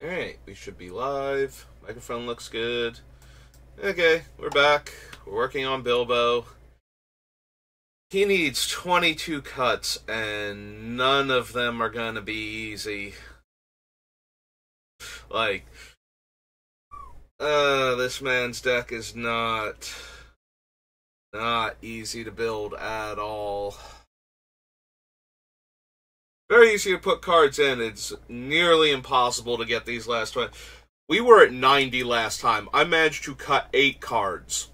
Alright, we should be live. Microphone looks good. Okay, we're back. We're working on Bilbo. He needs 22 cuts, and none of them are gonna be easy. Like, this man's deck is not easy to build at all. Very easy to put cards in. It's nearly impossible to get these last 20. We were at 90 last time. I managed to cut 8 cards.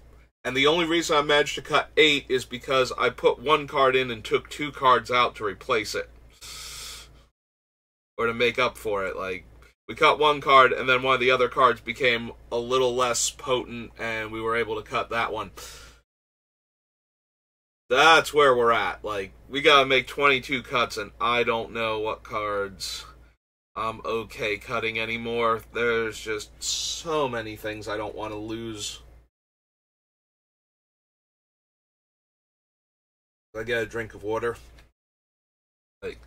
And the only reason I managed to cut 8 is because I put 1 card in and took 2 cards out to replace it. Or to make up for it. Like, we cut 1 card, and then one of the other cards became a little less potent, and we were able to cut that one. That's where we're at. Like, we gotta make 22 cuts, and I don't know what cards I'm okay cutting anymore. There's just so many things I don't want to lose. I get a drink of water. Like,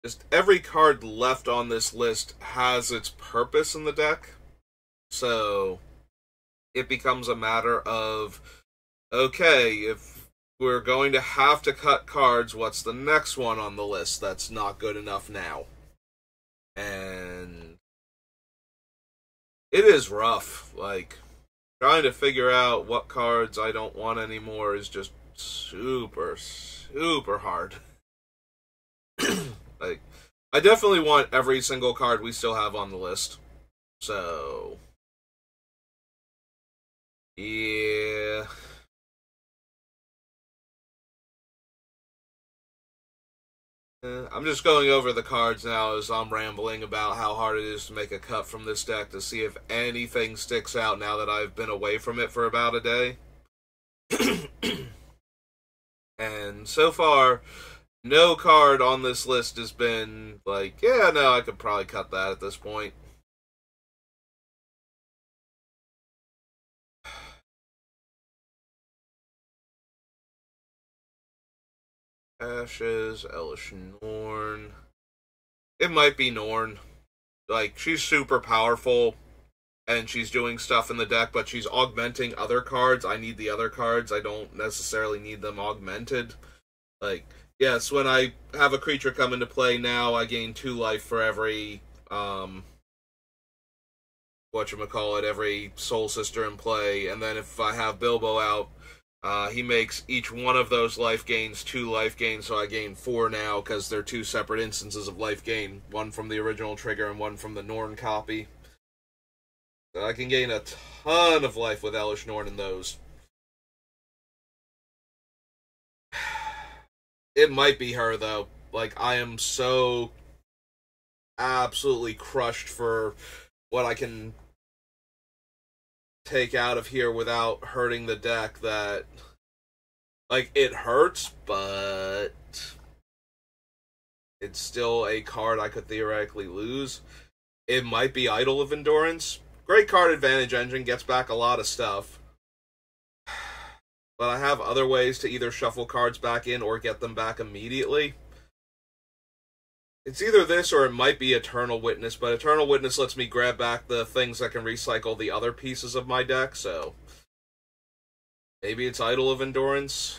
just every card left on this list has its purpose in the deck. So, it becomes a matter of, okay, if we're going to have to cut cards, what's the next one on the list that's not good enough now? And it is rough. Like, trying to figure out what cards I don't want anymore is just super, super hard. Like, I definitely want every single card we still have on the list. So, yeah. I'm just going over the cards now as I'm rambling about how hard it is to make a cut from this deck to see if anything sticks out now that I've been away from it for about a day. And so far, no card on this list has been like, yeah, no, I could probably cut that at this point. Ashes, Elish Norn. It might be Norn. Like, she's super powerful, and she's doing stuff in the deck, but she's augmenting other cards. I need the other cards. I don't necessarily need them augmented. Like, yes, when I have a creature come into play now, I gain 2 life for every, whatchamacallit, every Soul Sister in play, and then if I have Bilbo out, he makes each one of those life gains 2 life gains, so I gain 4 now, because they're 2 separate instances of life gain. One from the original trigger and one from the Norn copy. So I can gain a ton of life with Elish Norn in those. It might be her, though. Like, I am so absolutely crushed for what I can take out of here without hurting the deck that, like, it hurts, but it's still a card I could theoretically lose. It might be Idol of Endurance. Great card, Advantage Engine, gets back a lot of stuff. But I have other ways to either shuffle cards back in or get them back immediately. It's either this or it might be Eternal Witness, but Eternal Witness lets me grab back the things that can recycle the other pieces of my deck, so maybe it's Idol of Endurance.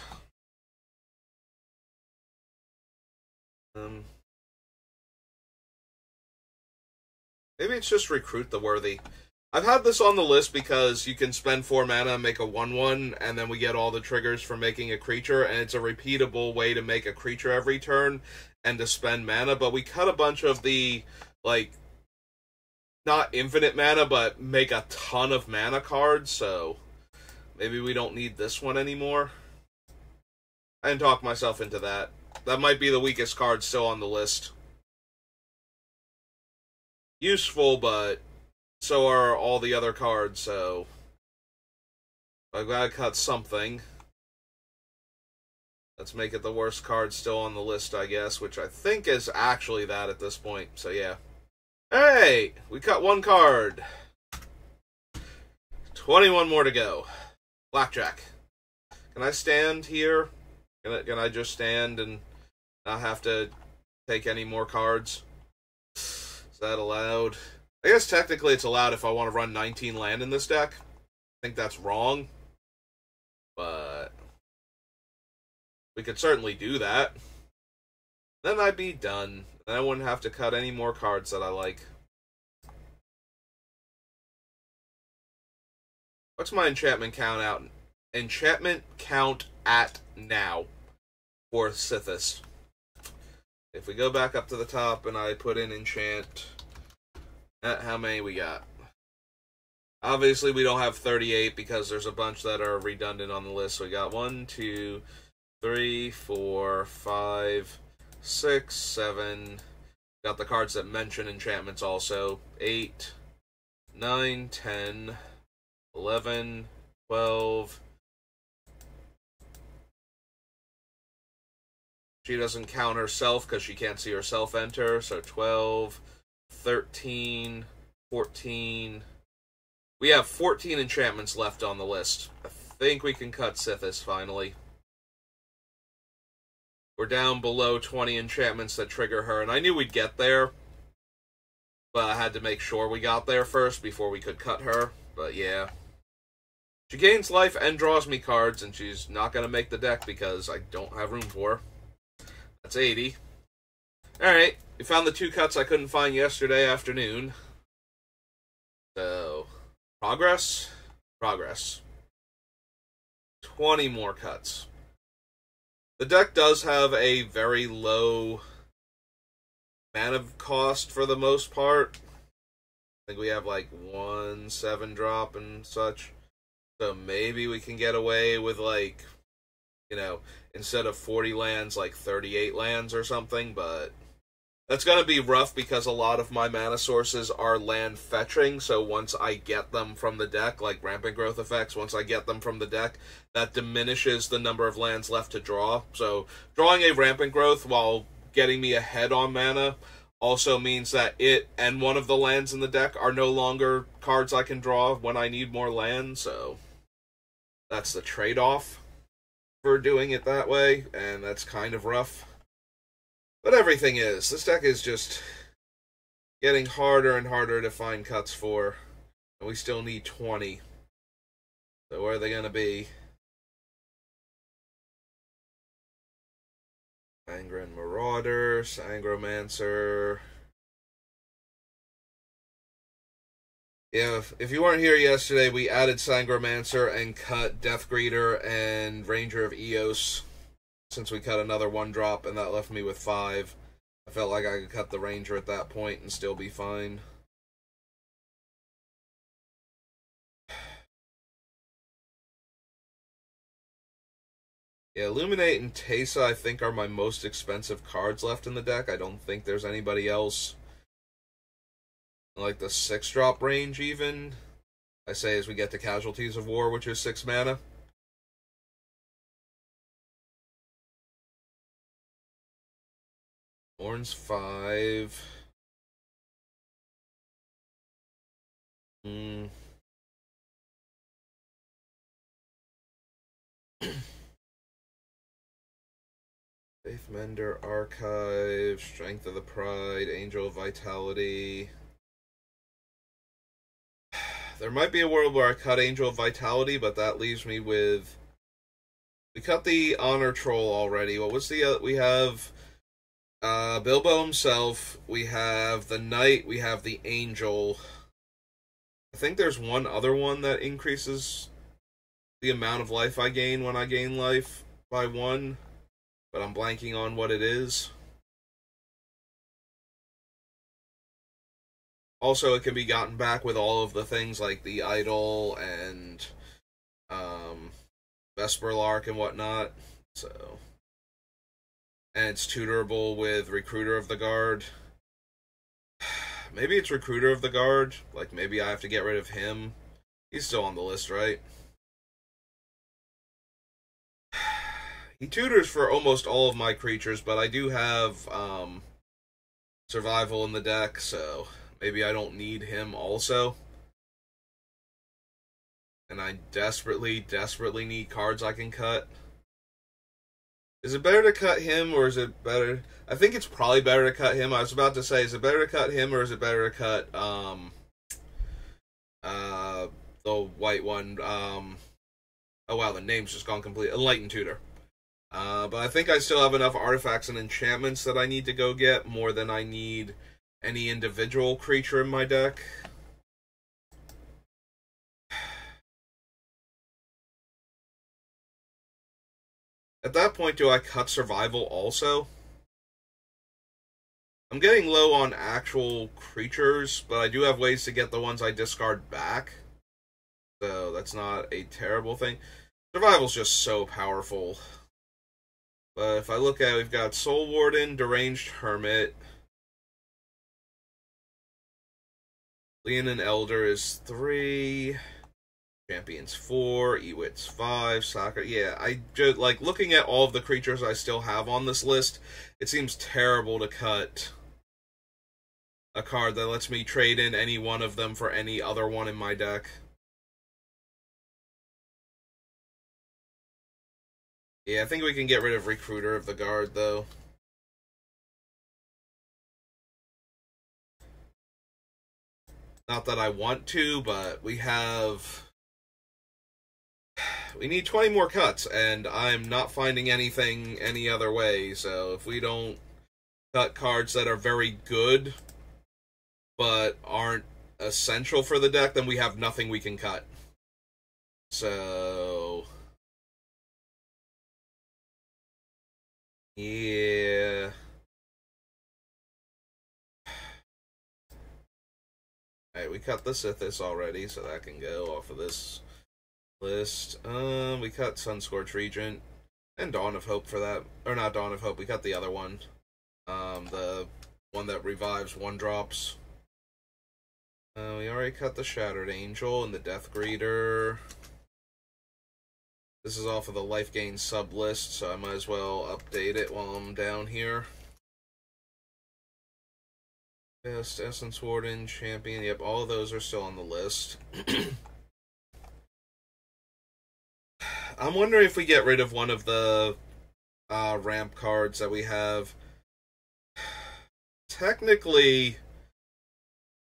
Maybe it's just Recruit the Worthy. I've had this on the list because you can spend 4 mana and make a 1/1, and then we get all the triggers for making a creature, and it's a repeatable way to make a creature every turn and to spend mana, but we cut a bunch of the, like, not infinite mana, but make a ton of mana cards, so maybe we don't need this one anymore. I didn't talk myself into that. That might be the weakest card still on the list. Useful, but so are all the other cards, so I've got to cut something. Let's make it the worst card still on the list, I guess, which I think is actually that at this point, so yeah. Hey! We cut 1 card! 21 more to go. Blackjack. Can I stand here? Can I just stand and not have to take any more cards? Is that allowed? I guess technically it's allowed if I want to run 19 land in this deck. I think that's wrong. But we could certainly do that. Then I'd be done. And I wouldn't have to cut any more cards that I like. What's my enchantment count out? Enchantment count at now for Sithis. If we go back up to the top and I put in enchant, how many we got? Obviously we don't have 38 because there's a bunch that are redundant on the list. So we got 1, 2, 3, 4, 5, 6, 7. Got the cards that mention enchantments also. 8, 9, 10, 11, 12. She doesn't count herself because she can't see herself enter. So 12, 13, 14. We have 14 enchantments left on the list. I think we can cut Sithis finally. We're down below 20 enchantments that trigger her, and I knew we'd get there. But I had to make sure we got there first before we could cut her. But yeah. She gains life and draws me cards, and she's not going to make the deck because I don't have room for her. That's 80. Alright, we found the 2 cuts I couldn't find yesterday afternoon. So, progress. 20 more cuts. The deck does have a very low mana cost for the most part. I think we have like 1 7-drop and such. So maybe we can get away with like, you know, instead of 40 lands, like 38 lands or something, but that's going to be rough because a lot of my mana sources are land fetching, so once I get them from the deck, like Rampant Growth effects, once I get them from the deck, that diminishes the number of lands left to draw. So drawing a Rampant Growth while getting me ahead on mana also means that it and one of the lands in the deck are no longer cards I can draw when I need more land, so that's the trade-off for doing it that way, and that's kind of rough. But everything is. This deck is just getting harder and harder to find cuts for, and we still need 20. So where are they going to be? Sangren Marauder, Sangromancer. Yeah, if you weren't here yesterday, we added Sangromancer and cut Death Greeter and Ranger of Eos. Since we cut another 1-drop, and that left me with 5. I felt like I could cut the Ranger at that point and still be fine. Yeah, Illuminate and Teysa, I think, are my most expensive cards left in the deck. I don't think there's anybody else like the 6-drop range, even. I say as we get to Casualties of War, which is 6 mana. Orange 5. Faith Mender, Archive, Strength of the Pride, Angel of Vitality. There might be a world where I cut Angel of Vitality, but that leaves me with... We cut the Honor Troll already. What was the... we have... Bilbo himself, we have the Knight, we have the Angel. I think there's one other one that increases the amount of life I gain when I gain life by 1, but I'm blanking on what it is. Also, it can be gotten back with all of the things like the Idol and Vesperlark and whatnot, so... And it's tutorable with Recruiter of the Guard. Maybe it's Recruiter of the Guard. Like, maybe I have to get rid of him. He's still on the list, right? He tutors for almost all of my creatures, but I do have Survival in the deck, so maybe I don't need him also. And I desperately need cards I can cut. Is it better to cut him, or is it better... I think it's probably better to cut him. I was about to say, is it better to cut him, or is it better to cut, the white one, oh wow, the name's just gone complete. Enlightened Tutor. But I think I still have enough artifacts and enchantments that I need to go get, more than I need any individual creature in my deck. At that point, do I cut Survival also? I'm getting low on actual creatures, but I do have ways to get the ones I discard back. So that's not a terrible thing. Survival's just so powerful. But if I look at it, we've got Soul Warden, Deranged Hermit. Leonin Elder is 3. Champions 4. Ewit's 5. Soccer. Yeah, I just, like, looking at all of the creatures I still have on this list, it seems terrible to cut a card that lets me trade in any one of them for any other one in my deck. Yeah, I think we can get rid of Recruiter of the Guard, though. Not that I want to, but we have... We need 20 more cuts, and I'm not finding anything any other way, so if we don't cut cards that are very good, but aren't essential for the deck, then we have nothing we can cut. So... yeah. Alright, we cut the Sithis already, so that can go off of this list. We cut Sunscorch Regent and Dawn of Hope for that. Or not Dawn of Hope, we cut the other one. The one that revives 1-drops. We already cut the Shattered Angel and the Death Greeter. This is off of the life gain sub list, so I might as well update it while I'm down here. Best Essence Warden, Champion, yep, all of those are still on the list. I'm wondering if we get rid of one of the ramp cards that we have. Technically,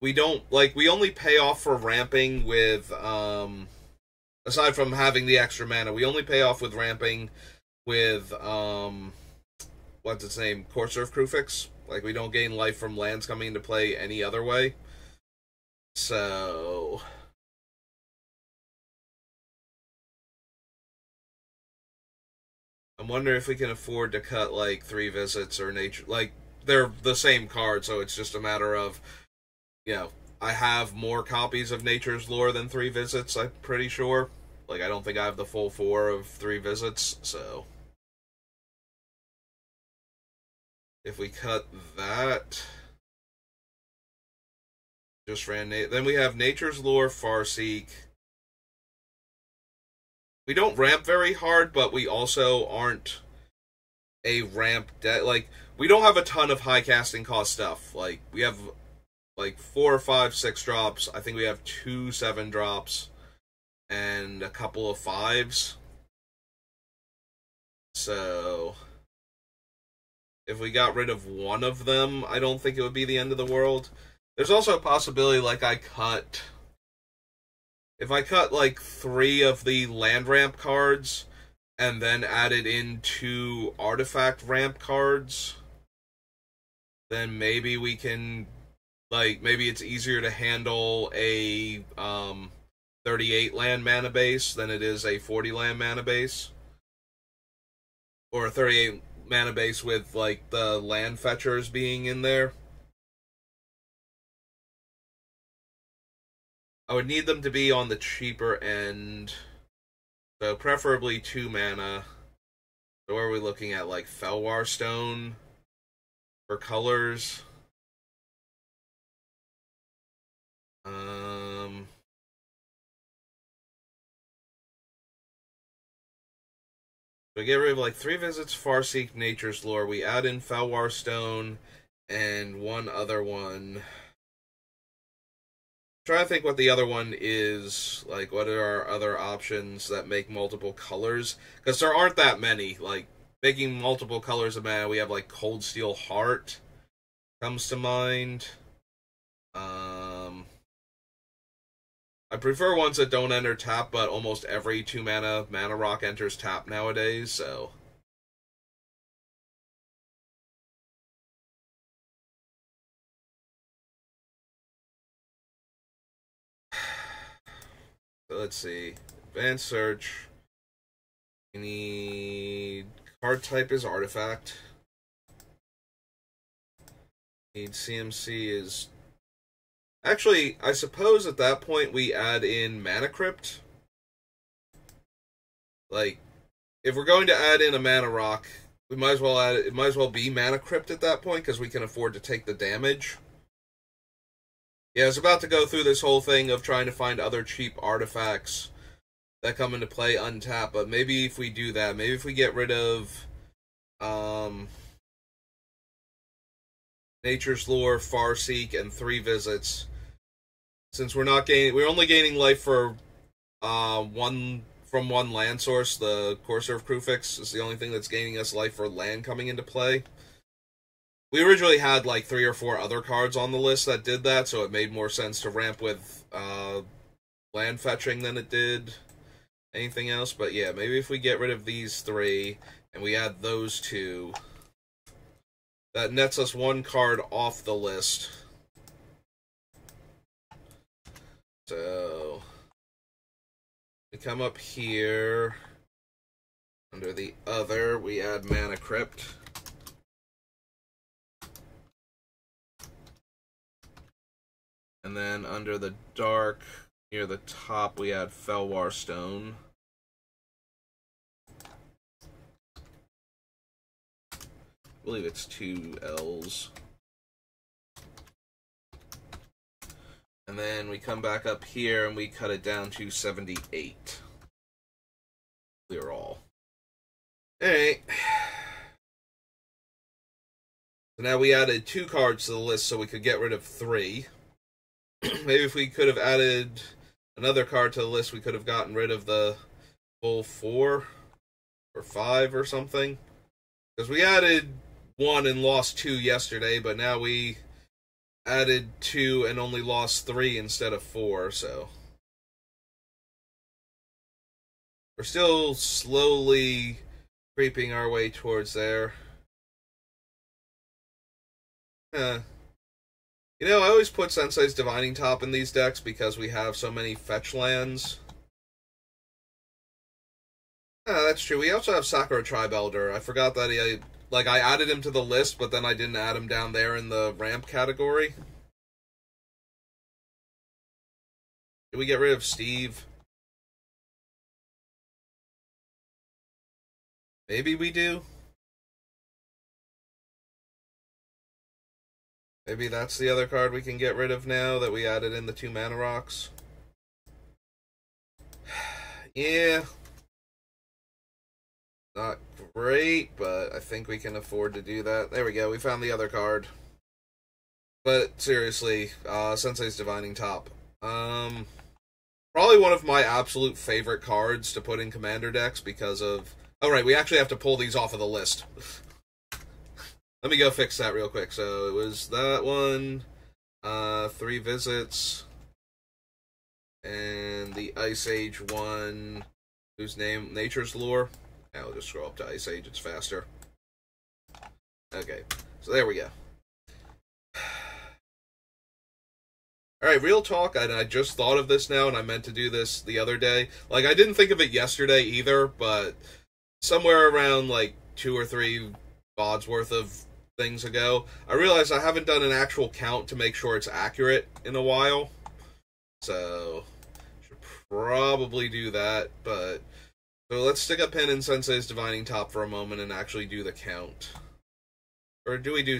we don't, like, we only pay off for ramping with, aside from having the extra mana, we only pay off with ramping with, what's its name? Courser of Kruphix. Like, we don't gain life from lands coming into play any other way. So... I'm wondering if we can afford to cut, like, 3 visits or nature... Like, they're the same card, so it's just a matter of, you know, I have more copies of Nature's Lore than 3 visits, I'm pretty sure. Like, I don't think I have the full 4 of 3 visits, so... If we cut that... Just ran... Then we have Nature's Lore, Farseek. We don't ramp very hard, but we also aren't a ramp... Like, we don't have a ton of high casting cost stuff. Like, we have, like, 4 or 5 6-drops. I think we have 2 7-drops. And a couple of 5s. So... if we got rid of one of them, I don't think it would be the end of the world. There's also a possibility, like, if I cut, like, 3 of the land ramp cards, and then added in 2 artifact ramp cards, then maybe we can, like, maybe it's easier to handle a, 38 land mana base than it is a 40 land mana base. Or a 38 mana base with, like, the land fetchers being in there. I would need them to be on the cheaper end. So preferably 2 mana. So what are we looking at? Like Felwar Stone for colors. We get rid of, like, 3 visits, Farseek, Nature's Lore. We add in Felwar Stone and one other one. Trying to think what the other one is. Like, what are our other options that make multiple colors? Because there aren't that many. Like, making multiple colors of mana, we have like Cold Steel Heart comes to mind. I prefer ones that don't enter tap, but almost every 2-mana mana rock enters tap nowadays, so. So let's see. Advanced search. We need card type is artifact. Need CMC is. Actually, I suppose at that point we add in Mana Crypt. Like, if we're going to add in a mana rock, we might as well add it. It might as well be Mana Crypt at that point because we can afford to take the damage. Yeah, I was about to go through this whole thing of trying to find other cheap artifacts that come into play untapped, but maybe if we do that, maybe if we get rid of Nature's Lure, Farseek, and 3 visits, since we're only gaining life for one land source. The Corsair of Krufix is the only thing that's gaining us life for land coming into play. We originally had like 3 or 4 other cards on the list that did that, so it made more sense to ramp with land fetching than it did anything else. But yeah, maybe if we get rid of these 3 and we add those 2, that nets us 1 card off the list. So we come up here under the other, we add Mana Crypt. And then under the dark, near the top, we add Felwar Stone. I believe it's 2 L's. And then we come back up here and we cut it down to 78. Clear all. Alright. So now we added 2 cards to the list so we could get rid of 3. Maybe if we could have added another card to the list, we could have gotten rid of the full 4 or 5 or something. Because we added 1 and lost 2 yesterday, but now we added 2 and only lost 3 instead of 4, so. We're still slowly creeping our way towards there. You know, I always put Sensei's Divining Top in these decks because we have so many fetch lands. That's true. We also have Sakura Tribe Elder. I forgot that I added him to the list, but then I didn't add him down there in the ramp category. Did we get rid of Steve? Maybe we do. Maybe that's the other card we can get rid of now that we added in the 2 mana rocks. Yeah. Not great, but I think we can afford to do that. There we go, we found the other card. But seriously, Sensei's Divining Top. Probably one of my absolute favorite cards to put in Commander decks because of... Oh right, we actually have to pull these off of the list. Let me go fix that real quick. So it was that one, 3 visits, and the Ice Age one, whose name, Nature's Lure. I'll just scroll up to Ice Age, it's faster. Okay, so there we go. Alright, real talk, and I just thought of this now, and I meant to do this the other day. Like, I didn't think of it yesterday either, but somewhere around, like, 2 or 3 VODs worth of things ago, I realized I haven't done an actual count to make sure it's accurate in a while. So, should probably do that, but... So let's stick a pin in Sensei's Divining Top for a moment and actually do the count. Or do we do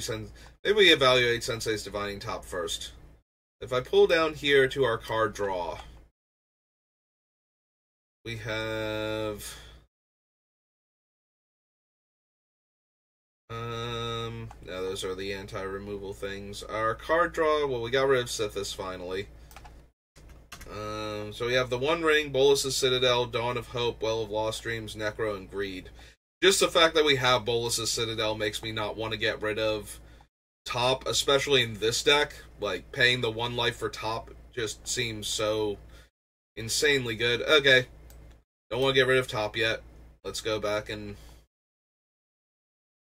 maybe we evaluate Sensei's Divining Top first. If I pull down here to our card draw, we have... No, those are the anti-removal things. Our card draw, well, we got rid of Sithis finally. So we have the One Ring, Bolas' Citadel, Dawn of Hope, Well of Lost Dreams, Necro, and Greed. Just the fact that we have Bolus's Citadel makes me not want to get rid of top, especially in this deck. Like, paying the 1 life for top just seems so insanely good. Okay, don't want to get rid of top yet. Let's go back and...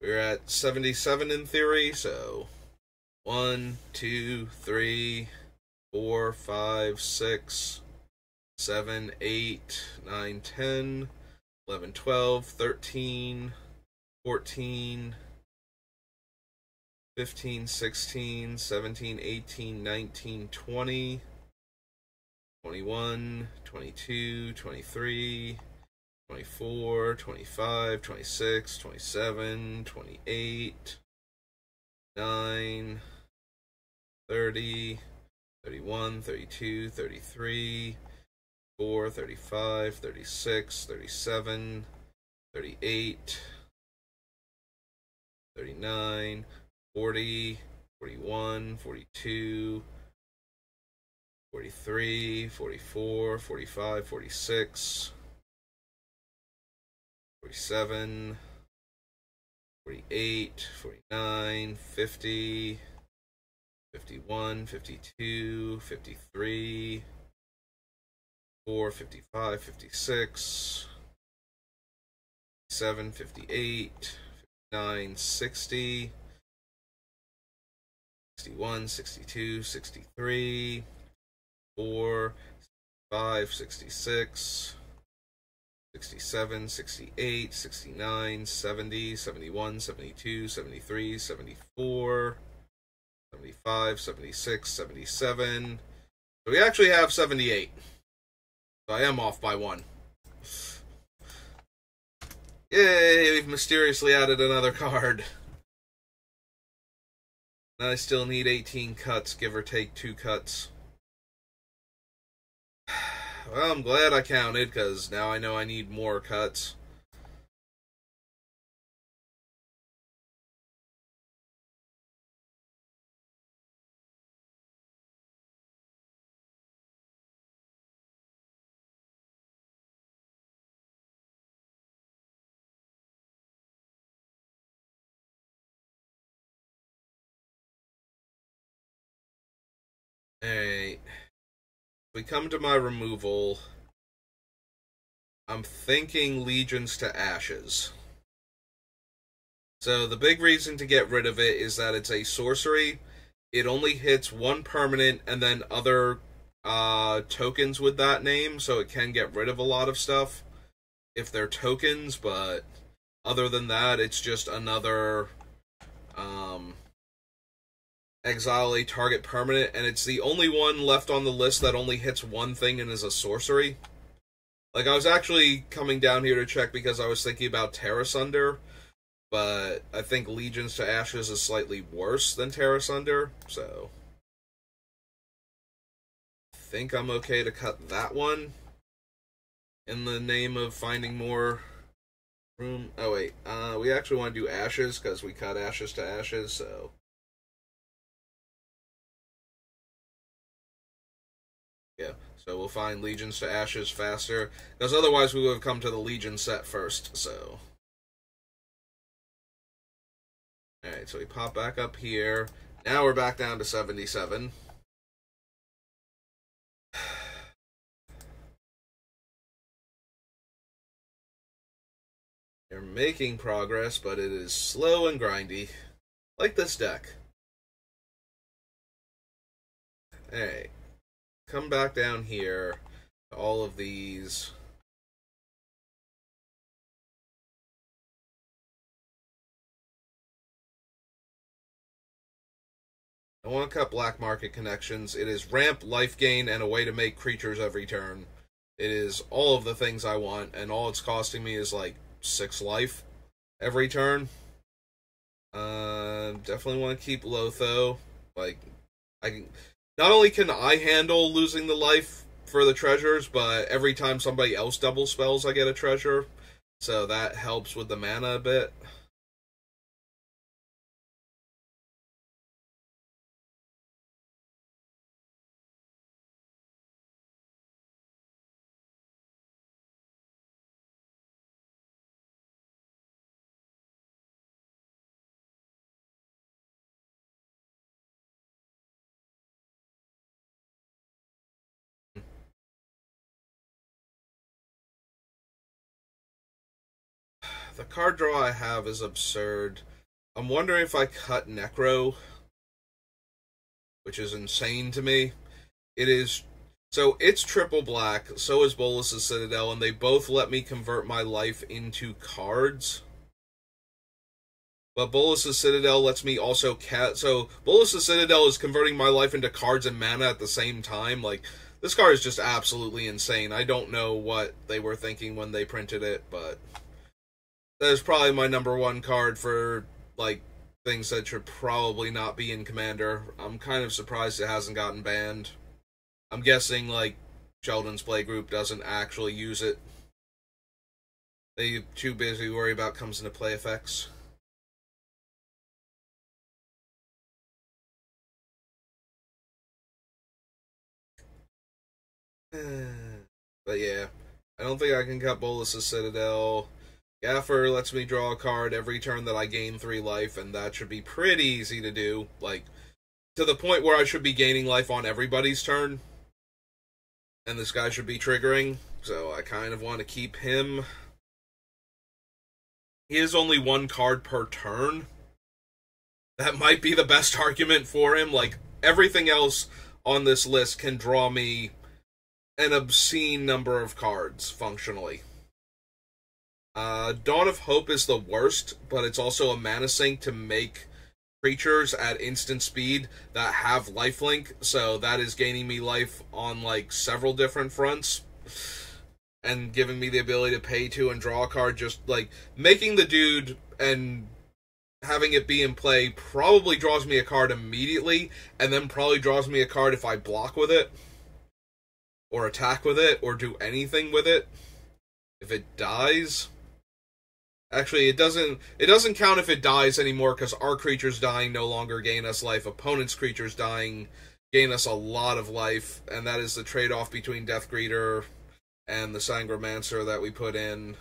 We're at 77 in theory, so... 1, 2, 3, 4, 5, 6, 7, 8, 9, 10, 11, 12, 13, 14, 15, 16, 17, 18, 19, 20, 21, 22, 23, 24, 25, 26, 27, 28, 9, 30, 31, 32, 33, 34, 35, 36, 37, 38, 39, 40, 41, 42, 43, 44, 45, 46, 47, 48, 49, 50, 51, 52, 53, 54, 55, 56, 57, 58, 59, 60, 61, 62, 63, 4, 5, 66, 67, 68, 69, 70, 71, 72, 73, 74, 75, 76, 77. So we actually have 78. So I am off by 1. Yay, we've mysteriously added another card. And I still need 18 cuts, give or take 2 cuts. Well, I'm glad I counted, because now I know I need more cuts. Alright. We come to my removal. I'm thinking Legions to Ashes. So the big reason to get rid of it is that it's a sorcery. It only hits 1 permanent and then other tokens with that name, so it can get rid of a lot of stuff if they're tokens, but other than that, it's just another exile a target permanent, and it's the only one left on the list that only hits 1 thing and is a sorcery. Like, I was actually coming down here to check because I was thinking about Terra Sunder, but I think Legions to Ashes is slightly worse than Terra Sunder, so I think I'm okay to cut that one in the name of finding more room. Oh wait, we actually want to do Ashes because we cut Ashes to Ashes, so yeah. So we'll find Legions to Ashes faster, because otherwise we would have come to the Legion set first, so. Alright, so we pop back up here. Now we're back down to 77. They're making progress, but it is slow and grindy. Like this deck. Alright. Come back down here to all of these. I want to cut Black Market Connections. It is ramp, life gain, and a way to make creatures every turn. It is all of the things I want, and all it's costing me is like 6 life every turn. Definitely want to keep Lotho. Like, I can, not only can I handle losing the life for the treasures, but every time somebody else double spells, I get a treasure. So that helps with the mana a bit. The card draw I have is absurd. I'm wondering if I cut Necro, which is insane to me. It is... So, it's triple black, so is Bolas's Citadel, and they both let me convert my life into cards. But Bolas's Citadel lets me also so, Bolas's Citadel is converting my life into cards and mana at the same time. Like, this card is just absolutely insane. I don't know what they were thinking when they printed it, but... That is probably my #1 card for, like, things that should probably not be in Commander. I'm kind of surprised it hasn't gotten banned. I'm guessing, like, Sheldon's playgroup doesn't actually use it. They're too busy to worry about comes into play effects. But yeah, I don't think I can cut Bolas's Citadel. Gaffer lets me draw a card every turn that I gain 3 life, and that should be pretty easy to do. Like, to the point where I should be gaining life on everybody's turn. And this guy should be triggering, so I kind of want to keep him. He is only 1 card per turn. That might be the best argument for him. Like, everything else on this list can draw me an obscene number of cards, functionally. Dawn of Hope is the worst, but it's also a mana sink to make creatures at instant speed that have lifelink, so that is gaining me life on, like, several different fronts, and giving me the ability to pay 2 and draw a card. Just, like, making the dude and having it be in play probably draws me a card immediately, and then probably draws me a card if I block with it, or attack with it, or do anything with it. If it dies... Actually, it doesn't count if it dies anymore, because our creatures dying no longer gain us life. Opponents' creatures dying gain us a lot of life, and that is the trade-off between Deathgreeter and the Sangromancer that we put in.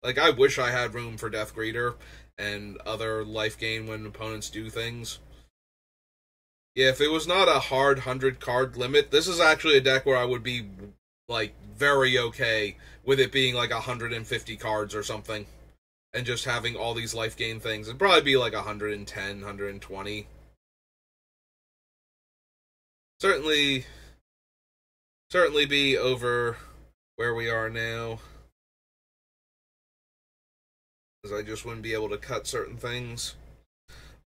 Like, I wish I had room for Deathgreeter and other life gain when opponents do things. Yeah, if it was not a hard 100-card limit, this is actually a deck where I would be, like, very okay with it being like 150 cards or something, and just having all these life gain things. It'd probably be like 110, 120. Certainly be over where we are now, because I just wouldn't be able to cut certain things.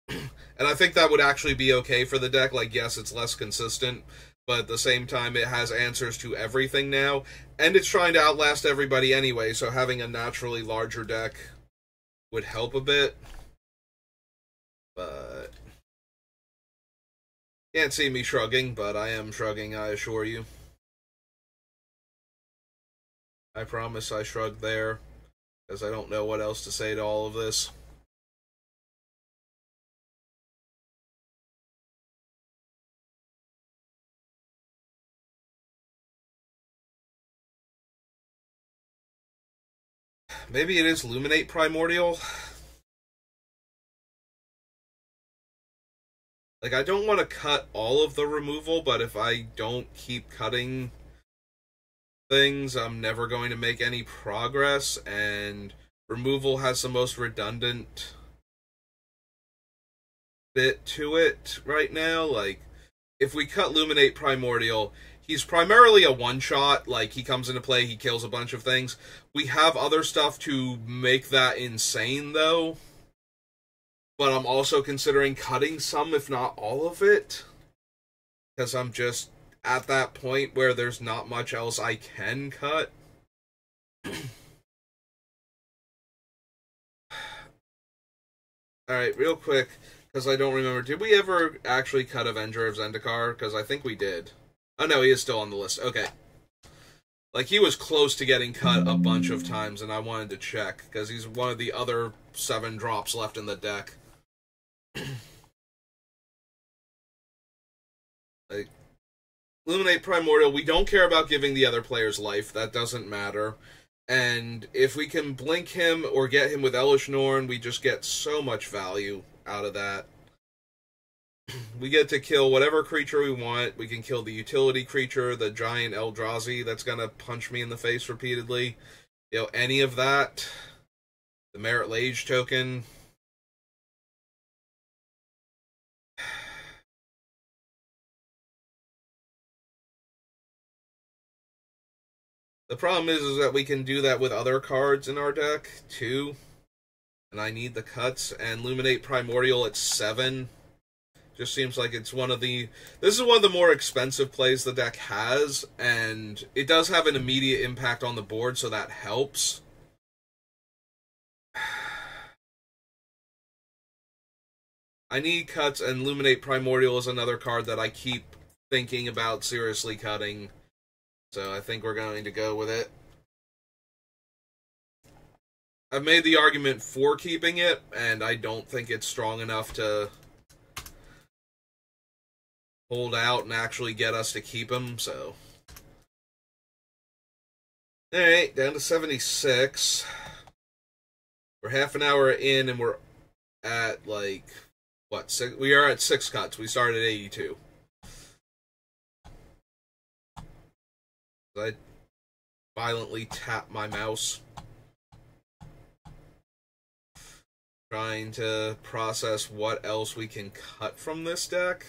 And I think that would actually be okay for the deck. Like, yes, it's less consistent, but at the same time, it has answers to everything now, and it's trying to outlast everybody anyway, so having a naturally larger deck would help a bit. But... Can't see me shrugging, but I am shrugging, I assure you. I promise I shrugged there, because I don't know what else to say to all of this. Maybe it is Luminate Primordial. Like, I don't want to cut all of the removal, but if I don't keep cutting things, I'm never going to make any progress, and removal has the most redundant bit to it right now. Like, if we cut Luminate Primordial, he's primarily a one-shot. Like, he comes into play, he kills a bunch of things. We have other stuff to make that insane, though. But I'm also considering cutting some, if not all of it. Because I'm just at that point where there's not much else I can cut. Alright, real quick, because I don't remember. Did we ever actually cut Avenger of Zendikar? Because I think we did. Oh no, he is still on the list. Okay. Like, he was close to getting cut a bunch of times, and I wanted to check, because he's one of the other 7 drops left in the deck. Like, Illuminate Primordial, we don't care about giving the other players life. That doesn't matter. And if we can blink him or get him with Elish Norn, we just get so much value out of that. We get to kill whatever creature we want. We can kill the utility creature, the giant Eldrazi that's gonna punch me in the face repeatedly. You know, any of that. The Merit Lage token. The problem is that we can do that with other cards in our deck, too. And I need the cuts. And Luminate Primordial at 7. Just seems like it's one of the... This is one of the more expensive plays the deck has, and it does have an immediate impact on the board, so that helps. I need cuts, and Luminate Primordial is another card that I keep thinking about seriously cutting. So I think we're going to go with it. I've made the argument for keeping it, and I don't think it's strong enough to hold out and actually get us to keep him, so... Alright, down to 76. We're half an hour in, and we're at, like... What? We are at 6 cuts. We started at 82. I violently tap my mouse, trying to process what else we can cut from this deck.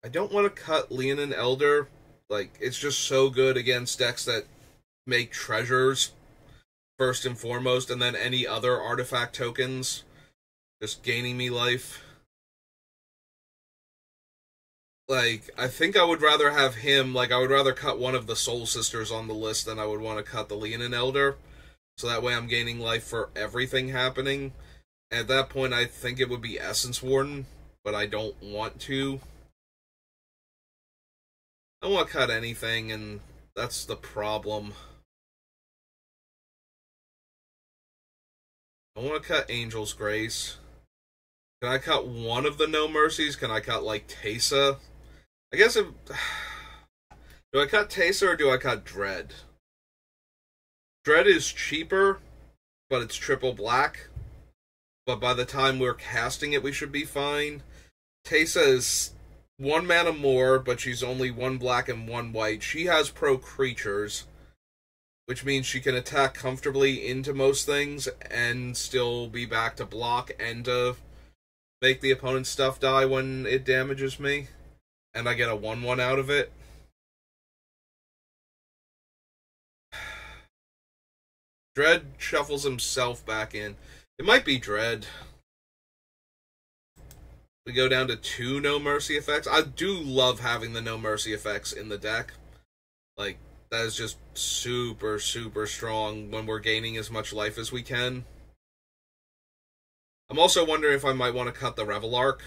I don't want to cut Leonin Elder. Like, it's just so good against decks that make treasures first and foremost, and then any other artifact tokens just gaining me life. Like, I think I would rather have him, like, I would rather cut one of the Soul Sisters on the list than I would want to cut the Leonin Elder. So that way I'm gaining life for everything happening. At that point, I think it would be Essence Warden, but I don't want to. I don't want to cut anything, and that's the problem. I want to cut Angel's Grace. Can I cut one of the No Mercies? Can I cut, like, Teysa? I guess if... Do I cut Teysa or do I cut Dread? Dread is cheaper, but it's triple black. But by the time we're casting it, we should be fine. Teysa is 1 mana more, but she's only 1 black and 1 white. She has pro creatures, which means she can attack comfortably into most things and still be back to block and to make the opponent's stuff die when it damages me. And I get a 1/1 out of it. Dread shuffles himself back in. It might be Dread. We go down to 2 No Mercy effects. I do love having the No Mercy effects in the deck. Like, that is just super, super strong when we're gaining as much life as we can. I'm also wondering if I might want to cut the Revelark.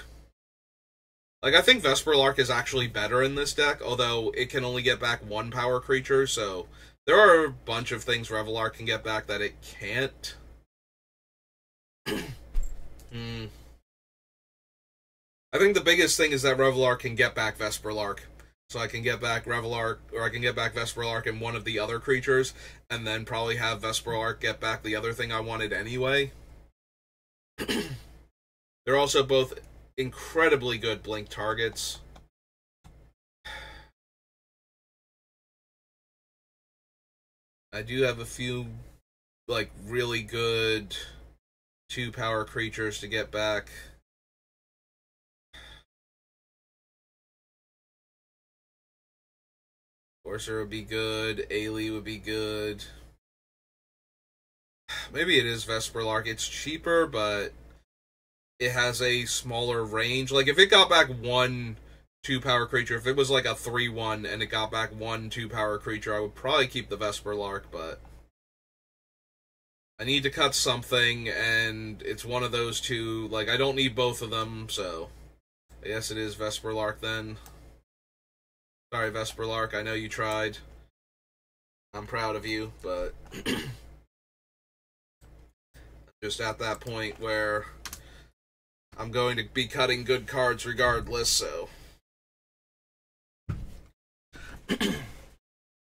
Like, I think Vesperlark is actually better in this deck, although it can only get back 1 power creature, so there are a bunch of things Revelark can get back that it can't. I think the biggest thing is that Revelark can get back Vesperlark. So I can get back Revelark, or I can get back Vesperlark and one of the other creatures, and then probably have Vesperlark get back the other thing I wanted anyway. They're also both incredibly good blink targets. I do have a few, like, really good 2-power creatures to get back. Sorcerer would be good. Ailey would be good. Maybe it is Vesperlark. It's cheaper, but it has a smaller range. Like, if it got back 1 2-power creature, if it was like a 3/1 and it got back 1 2-power creature, I would probably keep the Vesperlark, but I need to cut something, and it's one of those two. Like, I don't need both of them, so I guess it is Vesperlark then. Sorry, Vesperlark, I know you tried. I'm proud of you, but just at that point where I'm going to be cutting good cards regardless, so...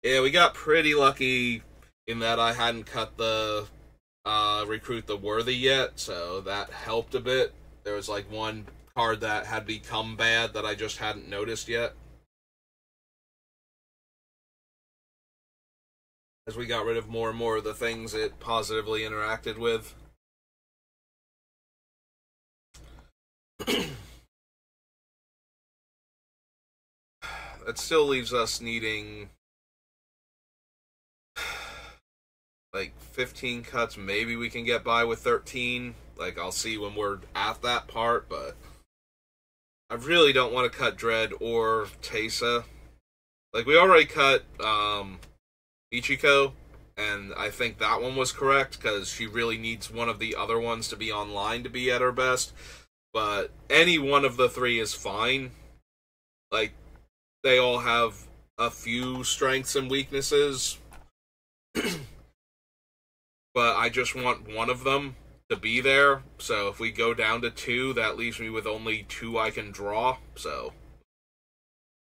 Yeah, we got pretty lucky in that I hadn't cut the Recruit the Worthy yet, so that helped a bit. There was like one card that had become bad that I just hadn't noticed yet. As we got rid of more and more of the things it positively interacted with. That still leaves us needing like 15 cuts. Maybe we can get by with 13. Like, I'll see when we're at that part, but I really don't want to cut Dread or Teysa. Like, we already cut Ichiko, and I think that one was correct, because she really needs one of the other ones to be online to be at her best. But any one of the three is fine. Like, they all have a few strengths and weaknesses. But I just want one of them to be there. So if we go down to 2, that leaves me with only 2 I can draw. So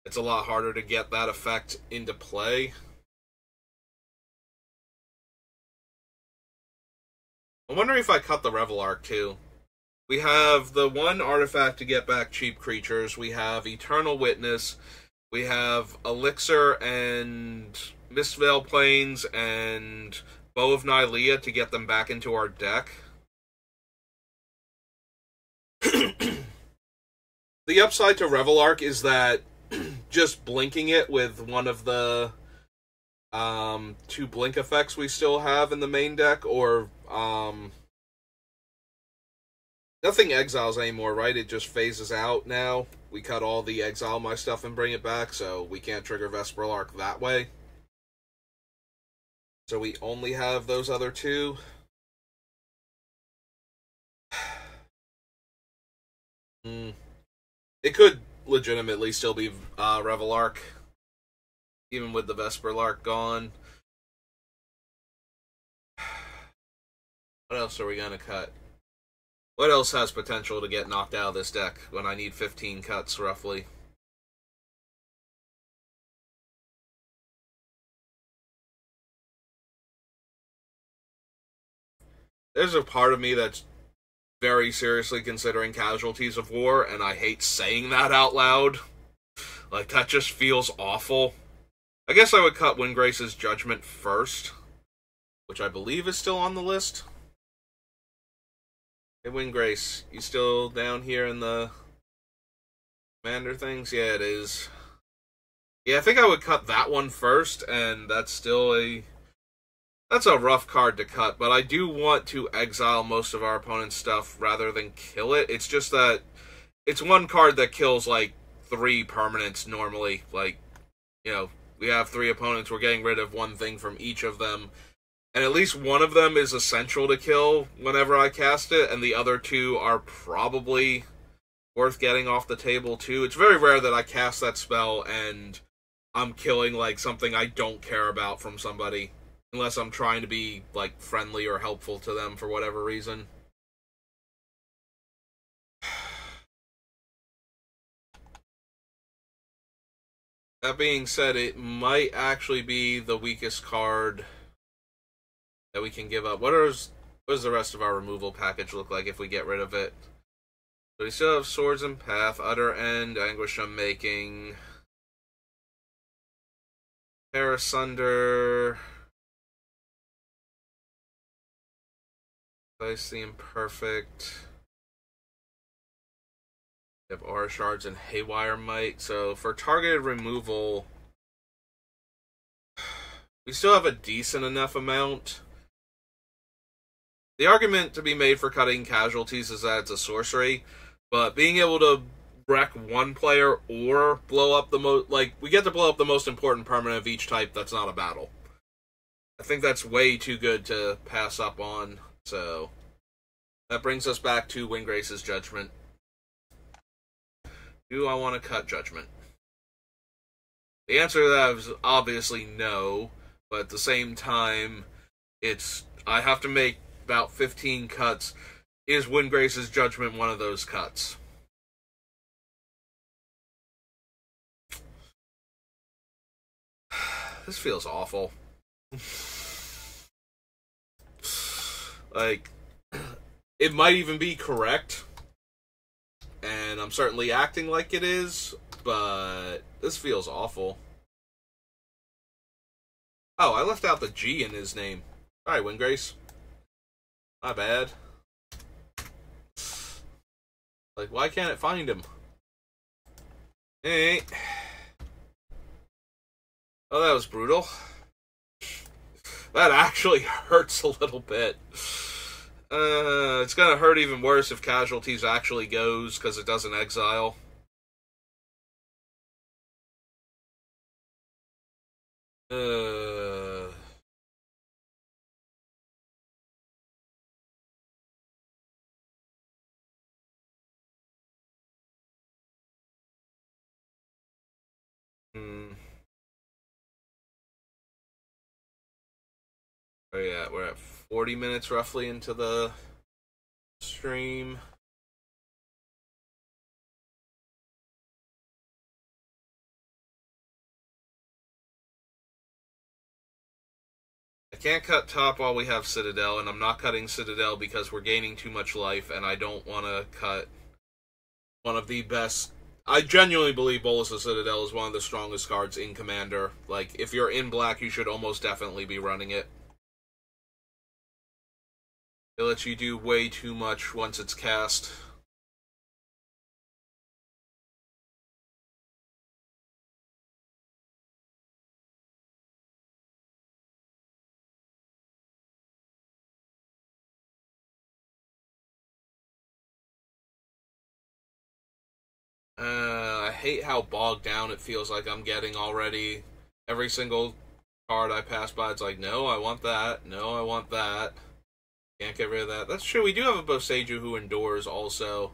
it's a lot harder to get that effect into play. I'm wondering if I cut the Revel Arc too. We have the one artifact to get back cheap creatures. We have Eternal Witness. We have Elixir and Mistveil Plains and Bow of Nylea to get them back into our deck. The upside to Revel Arc is that just blinking it with one of the 2 blink effects we still have in the main deck, or nothing exiles anymore, right? It just phases out now. We cut all the Exile My stuff and bring it back, so we can't trigger Vesperal Arc that way. So we only have those other 2. It could legitimately still be Revel Arc, even with the Vesperal Arc gone. What else are we going to cut? What else has potential to get knocked out of this deck when I need 15 cuts, roughly? There's a part of me that's very seriously considering Casualties of War, and I hate saying that out loud. Like, that just feels awful. I guess I would cut Windgrace's Judgment first, which I believe is still on the list. Hey, Windgrace, you still down here in the Commander things? Yeah, it is. Yeah, I think I would cut that one first, and that's still that's a rough card to cut, but I do want to exile most of our opponent's stuff rather than kill it. It's just that it's one card that kills, like, 3 permanents normally. Like, you know, we have 3 opponents, we're getting rid of one thing from each of them. And at least one of them is essential to kill whenever I cast it, and the other 2 are probably worth getting off the table too. It's very rare that I cast that spell and I'm killing, like, something I don't care about from somebody. Unless I'm trying to be, like, friendly or helpful to them for whatever reason. That being said, it might actually be the weakest card that we can give up. What does the rest of our removal package look like if we get rid of it? So we still have Swords and Path, Utter End, Anguish Unmaking, Tear Asunder, Dice the Imperfect. We have Aura Shards and Haywire Might. So for targeted removal, we still have a decent enough amount. The argument to be made for cutting Casualties is that it's a sorcery, but being able to wreck one player or blow up the most, like, we get to blow up the most important permanent of each type that's not a battle. I think that's way too good to pass up on. So that brings us back to Windgrace's Judgment. Do I want to cut Judgment? The answer to that is obviously no, but at the same time, I have to make about 15 cuts Is Windgrace's Judgment one of those cuts? This feels awful. Like, it might even be correct, and I'm certainly acting like it is, but this feels awful. Oh, I left out the G in his name. Alright, Windgrace. My bad. Like, why can't it find him? Hey. Oh, that was brutal. That actually hurts a little bit. It's gonna hurt even worse if Casualties actually goes, because it doesn't exile. Oh yeah, we're at 40 minutes roughly into the stream. I can't cut top while we have Citadel, and I'm not cutting Citadel because we're gaining too much life, and I don't want to cut one of the best. I genuinely believe Bolus of Citadel is one of the strongest cards in Commander. Like, if you're in black, you should almost definitely be running it. It lets you do way too much once it's cast. I hate how bogged down it feels like I'm getting already. Every single card I pass by, it's like, no, I want that. No, I want that. Can't get rid of that. That's true. We do have a Boseiju who endures also,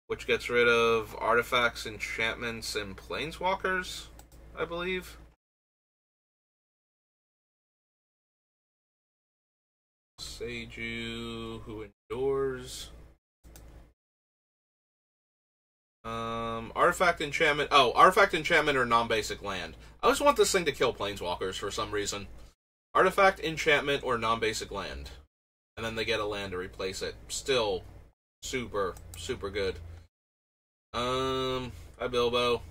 which gets rid of artifacts, enchantments, and planeswalkers, I believe. Boseiju who endures. Artifact enchantment. Oh, artifact enchantment or non-basic land. I just want this thing to kill planeswalkers for some reason. Artifact enchantment or non-basic land. And then they get a land to replace it. Still super, super good. Hi Bilbo.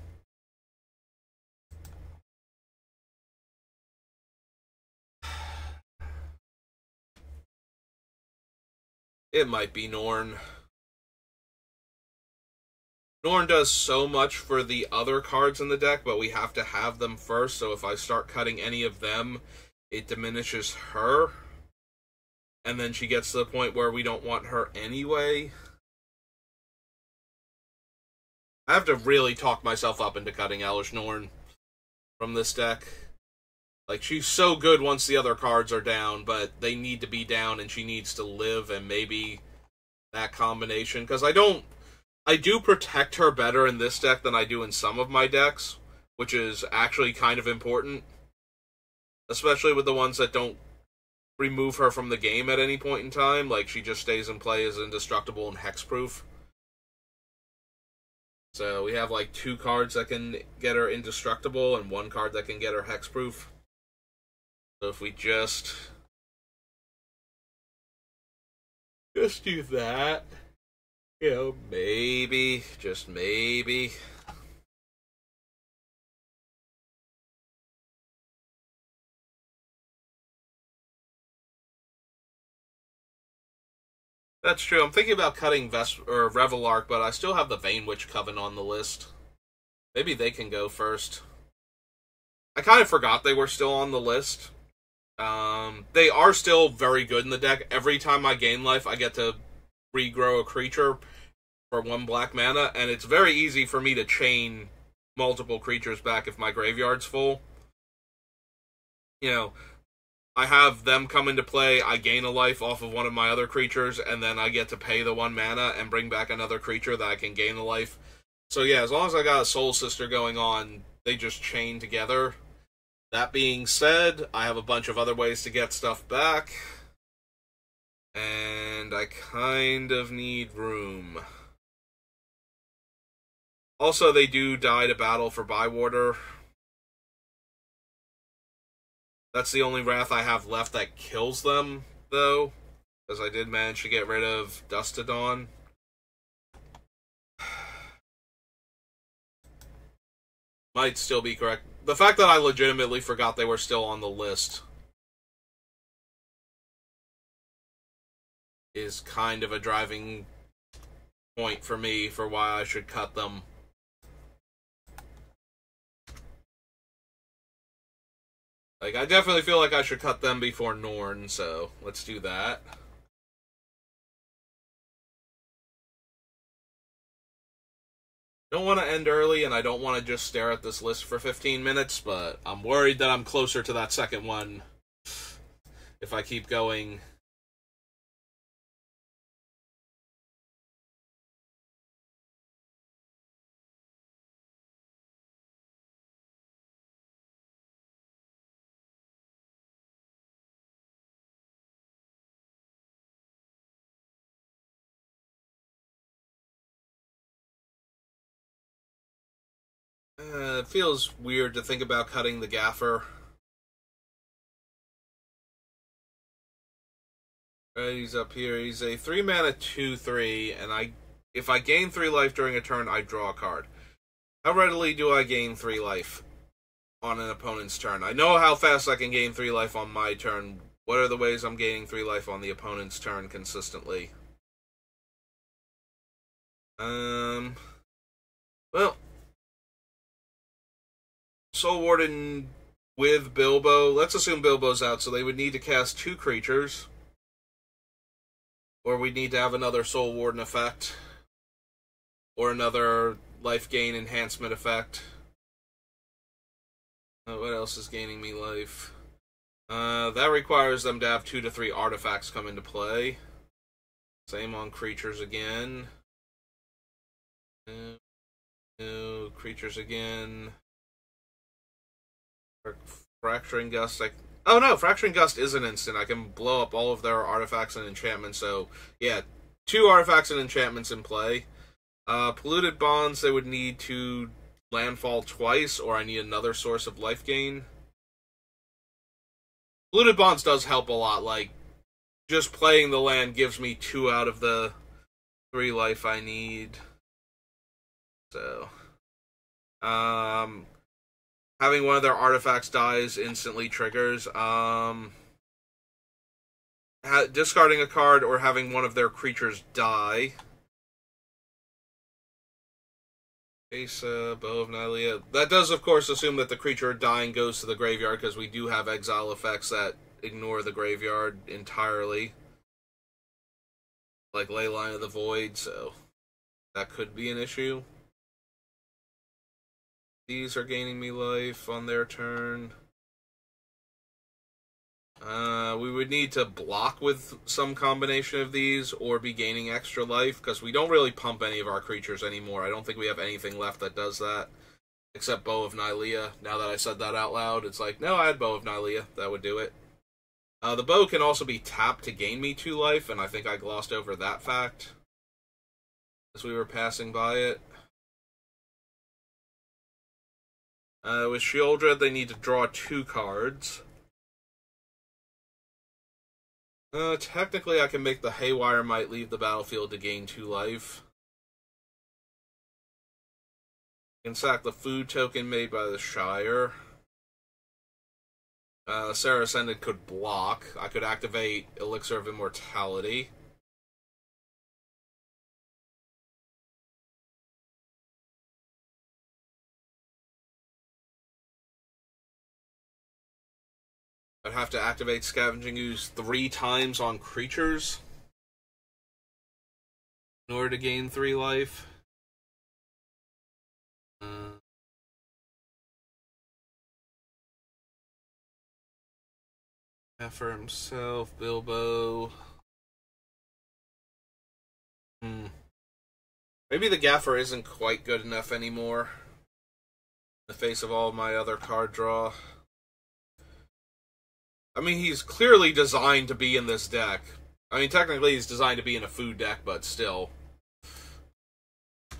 It might be Norn. Norn does so much for the other cards in the deck, but we have to have them first, so if I start cutting any of them, it diminishes her. And then she gets to the point where we don't want her anyway. I have to really talk myself up into cutting Elesh Norn from this deck. Like, she's so good once the other cards are down, but they need to be down and she needs to live, and maybe that combination. Because I do protect her better in this deck than I do in some of my decks, which is actually kind of important. Especially with the ones that don't remove her from the game at any point in time. Like, she just stays in play as indestructible and hexproof. So we have like 2 cards that can get her indestructible and 1 card that can get her hexproof. So if we just do that, you know, maybe, just maybe. That's true. I'm thinking about cutting Revelark, but I still have the Vanewitch Coven on the list. Maybe they can go first. I kind of forgot they were still on the list. They are still very good in the deck. Every time I gain life, I get to regrow a creature for 1 black mana, and it's very easy for me to chain multiple creatures back if my graveyard's full. You know, I have them come into play, I gain a life off of one of my other creatures, and then I get to pay the 1 mana and bring back another creature that I can gain a life. So yeah, as long as I got a Soul Sister going on, they just chain together. That being said, I have a bunch of other ways to get stuff back. And I kind of need room. Also, they do die to battle for Bywater. That's the only Wrath I have left that kills them, though. Because I did manage to get rid of Dustodon. Might still be correct. The fact that I legitimately forgot they were still on the list is kind of a driving point for me for why I should cut them. Like, I definitely feel like I should cut them before Norn, so let's do that. Don't want to end early, and I don't want to just stare at this list for 15 minutes, but I'm worried that I'm closer to that second one if I keep going. It feels weird to think about cutting the Gaffer. Right, he's up here. He's a 3-mana 2/3, and if I gain 3 life during a turn, I draw a card. How readily do I gain 3 life on an opponent's turn? I know how fast I can gain 3 life on my turn. What are the ways I'm gaining 3 life on the opponent's turn consistently? Well, Soul Warden with Bilbo. Let's assume Bilbo's out, so they would need to cast 2 creatures. Or we'd need to have another Soul Warden effect. Or another life gain enhancement effect. What else is gaining me life? That requires them to have 2 to 3 artifacts come into play. Same on creatures again. No, creatures again. Fracturing Gust. Oh no, Fracturing Gust is an instant. I can blow up all of their artifacts and enchantments. So yeah, 2 artifacts and enchantments in play. Polluted Bonds, they would need to landfall twice, or I need another source of life gain. Polluted Bonds does help a lot. Like, just playing the land gives me 2 out of the 3 life I need. So, having one of their artifacts dies instantly triggers. Discarding a card or having one of their creatures die. Asa, Bow of Nylea. That does, of course, assume that the creature dying goes to the graveyard, because we do have exile effects that ignore the graveyard entirely. Like Leyline of the Void, so that could be an issue. These are gaining me life on their turn. We would need to block with some combination of these, or be gaining extra life, because we don't really pump any of our creatures anymore. I don't think we have anything left that does that, except Bow of Nylea. Now that I said that out loud, it's like, no, I had Bow of Nylea. That would do it. The bow can also be tapped to gain me 2 life, and I think I glossed over that fact as we were passing by it. With Sheoldred, they need to draw 2 cards. Technically, I can make the Haywire Might leave the battlefield to gain 2 life. I can sack the food token made by the Shire. Sarah Ascended could block. I could activate Elixir of Immortality. I'd have to activate Scavenging Ooze 3 times on creatures in order to gain 3 life. For himself, Bilbo. Maybe the Gaffer isn't quite good enough anymore in the face of all my other card draw. I mean, he's clearly designed to be in this deck. I mean, technically he's designed to be in a food deck, but still.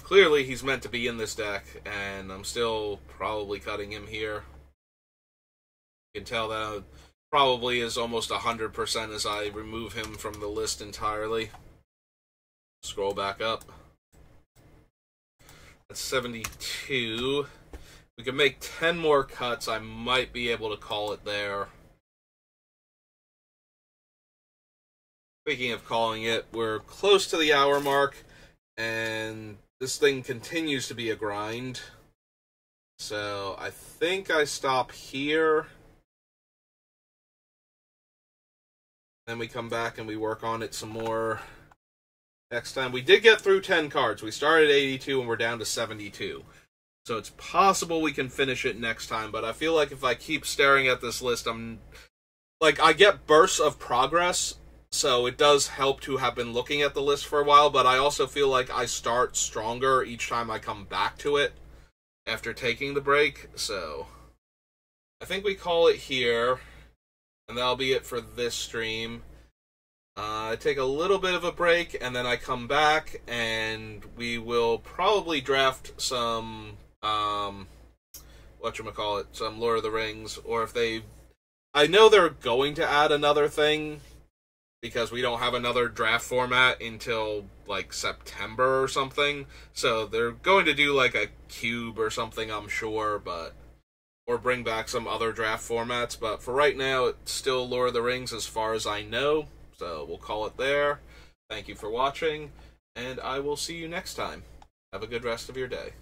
Clearly he's meant to be in this deck, and I'm still probably cutting him here. You can tell that probably is almost 100% as I remove him from the list entirely. Scroll back up. That's 72. We can make 10 more cuts. I might be able to call it there. Speaking of calling it, we're close to the hour mark, and this thing continues to be a grind. So I think I stop here. Then we come back and we work on it some more next time. We did get through 10 cards. We started at 82 and we're down to 72. So it's possible we can finish it next time, but I feel like if I keep staring at this list, I get bursts of progress, so it does help to have been looking at the list for a while, but I also feel like I start stronger each time I come back to it after taking the break, so I think we call it here, and that'll be it for this stream. I take a little bit of a break, and then I come back, and we will probably draft some, some Lord of the Rings, or if they... I know they're going to add another thing, because we don't have another draft format until, like, September or something. So they're going to do, like, a cube or something, I'm sure, but... Or bring back some other draft formats, but for right now, it's still Lord of the Rings as far as I know. So we'll call it there. Thank you for watching, and I will see you next time. Have a good rest of your day.